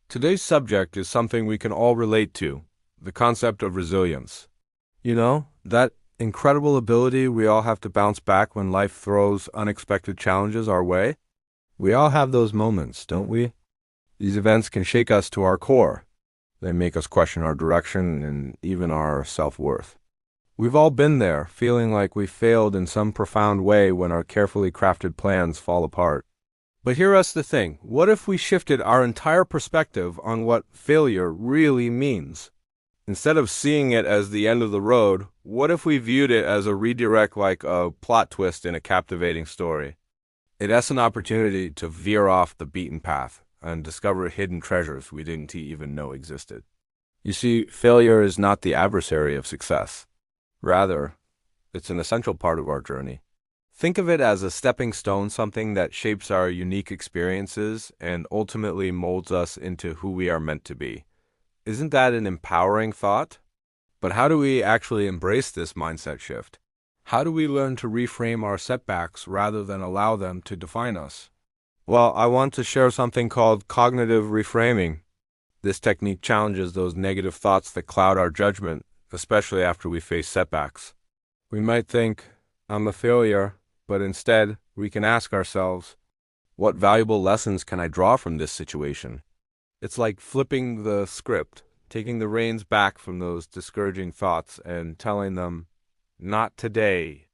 Today's subject is something we can all relate to, the concept of resilience. You know, that incredible ability we all have to bounce back when life throws unexpected challenges our way. We all have those moments, don't we? These events can shake us to our core. They make us question our direction and even our self-worth. We've all been there, feeling like we failed in some profound way when our carefully crafted plans fall apart. But here's the thing, what if we shifted our entire perspective on what failure really means? Instead of seeing it as the end of the road, what if we viewed it as a redirect, like a plot twist in a captivating story? It's an opportunity to veer off the beaten path and discover hidden treasures we didn't even know existed. You see, failure is not the adversary of success. Rather, it's an essential part of our journey. Think of it as a stepping stone, something that shapes our unique experiences and ultimately molds us into who we are meant to be. Isn't that an empowering thought? But how do we actually embrace this mindset shift? How do we learn to reframe our setbacks rather than allow them to define us? Well, I want to share something called cognitive reframing. This technique challenges those negative thoughts that cloud our judgment, especially after we face setbacks. We might think, I'm a failure, but instead, we can ask ourselves, what valuable lessons can I draw from this situation? It's like flipping the script, taking the reins back from those discouraging thoughts and telling them, not today.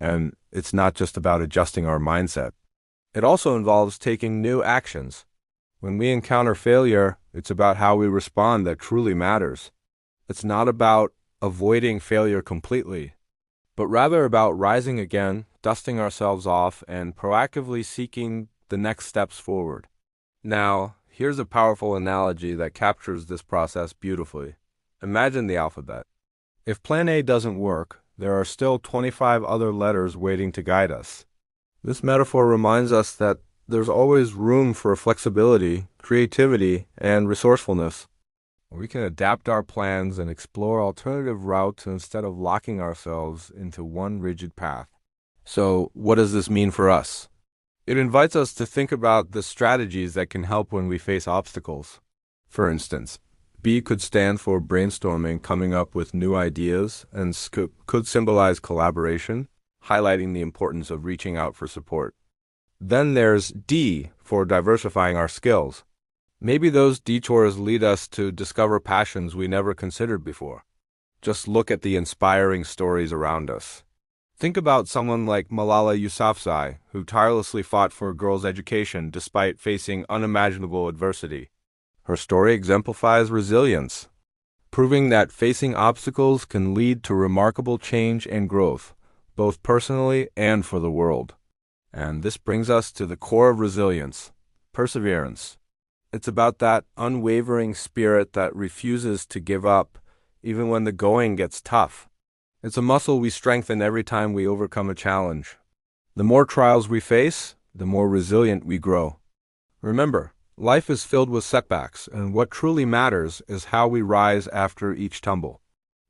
And it's not just about adjusting our mindset. It also involves taking new actions. When we encounter failure, it's about how we respond that truly matters. It's not about avoiding failure completely, but rather about rising again, dusting ourselves off, and proactively seeking the next steps forward. Now, here's a powerful analogy that captures this process beautifully. Imagine the alphabet. If plan A doesn't work, there are still 25 other letters waiting to guide us. This metaphor reminds us that there's always room for flexibility, creativity, and resourcefulness. We can adapt our plans and explore alternative routes instead of locking ourselves into one rigid path. So, what does this mean for us? It invites us to think about the strategies that can help when we face obstacles. For instance, B could stand for brainstorming, coming up with new ideas, and could symbolize collaboration, highlighting the importance of reaching out for support. Then there's D for diversifying our skills. Maybe those detours lead us to discover passions we never considered before. Just look at the inspiring stories around us. Think about someone like Malala Yousafzai, who tirelessly fought for girls' education despite facing unimaginable adversity. Her story exemplifies resilience, proving that facing obstacles can lead to remarkable change and growth, both personally and for the world. And this brings us to the core of resilience, perseverance. It's about that unwavering spirit that refuses to give up, even when the going gets tough. It's a muscle we strengthen every time we overcome a challenge. The more trials we face, the more resilient we grow. Remember, life is filled with setbacks, and what truly matters is how we rise after each tumble.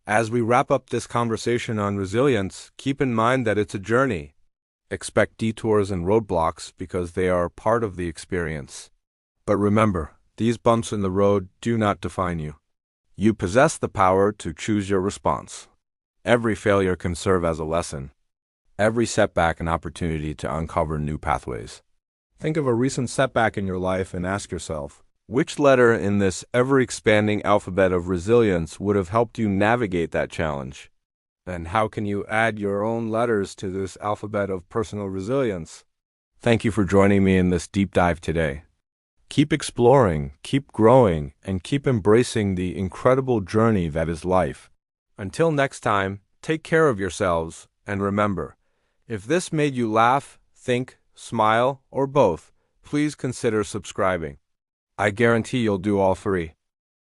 As we wrap up this conversation on resilience, keep in mind that it's a journey. Expect detours and roadblocks because they are part of the experience. But remember, these bumps in the road do not define you. You possess the power to choose your response. Every failure can serve as a lesson. Every setback an opportunity to uncover new pathways. Think of a recent setback in your life and ask yourself, which letter in this ever-expanding alphabet of resilience would have helped you navigate that challenge? And how can you add your own letters to this alphabet of personal resilience? Thank you for joining me in this deep dive today. Keep exploring, keep growing, and keep embracing the incredible journey that is life. Until next time, take care of yourselves, and remember, if this made you laugh, think, smile, or both, please consider subscribing. I guarantee you'll do all three.